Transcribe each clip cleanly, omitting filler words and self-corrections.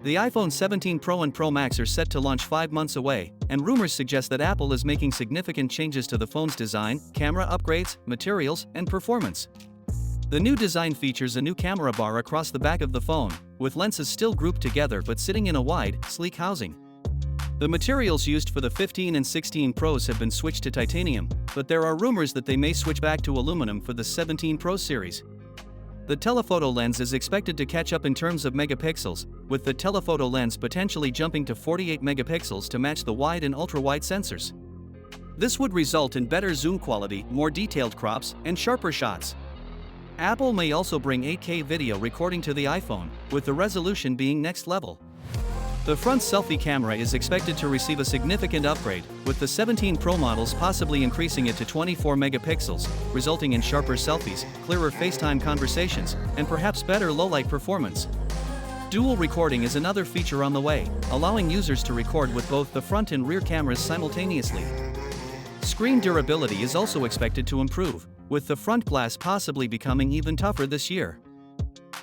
The iPhone 17 Pro and Pro Max are set to launch 5 months away, and rumors suggest that Apple is making significant changes to the phone's design, camera upgrades, materials, and performance. The new design features a new camera bar across the back of the phone, with lenses still grouped together but sitting in a wide, sleek housing. The materials used for the 15 and 16 Pros have been switched to titanium, but there are rumors that they may switch back to aluminum for the 17 Pro series. The telephoto lens is expected to catch up in terms of megapixels, with the telephoto lens potentially jumping to 48 megapixels to match the wide and ultra-wide sensors. This would result in better zoom quality, more detailed crops, and sharper shots. Apple may also bring 8K video recording to the iPhone, with the resolution being next level. The front selfie camera is expected to receive a significant upgrade, with the 17 Pro models possibly increasing it to 24 megapixels, resulting in sharper selfies, clearer FaceTime conversations, and perhaps better low-light performance. Dual recording is another feature on the way, allowing users to record with both the front and rear cameras simultaneously. Screen durability is also expected to improve, with the front glass possibly becoming even tougher this year.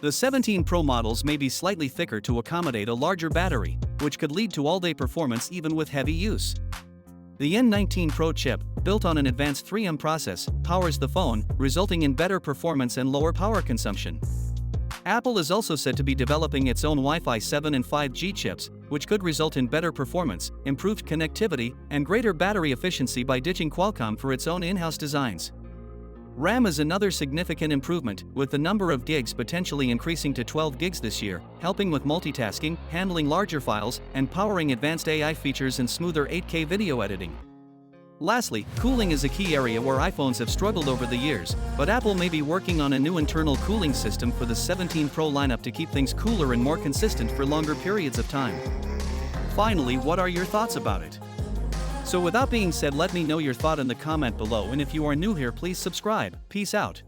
The 17 Pro models may be slightly thicker to accommodate a larger battery, which could lead to all-day performance even with heavy use. The N19 Pro chip, built on an advanced 3M process, powers the phone, resulting in better performance and lower power consumption. Apple is also said to be developing its own Wi-Fi 7 and 5G chips, which could result in better performance, improved connectivity, and greater battery efficiency by ditching Qualcomm for its own in-house designs. RAM is another significant improvement, with the number of gigs potentially increasing to 12 gigs this year, helping with multitasking, handling larger files, and powering advanced AI features and smoother 8K video editing. Lastly, cooling is a key area where iPhones have struggled over the years, but Apple may be working on a new internal cooling system for the 17 Pro lineup to keep things cooler and more consistent for longer periods of time. Finally, what are your thoughts about it? So with that being said, let me know your thought in the comment below, and if you are new here, please subscribe. Peace out.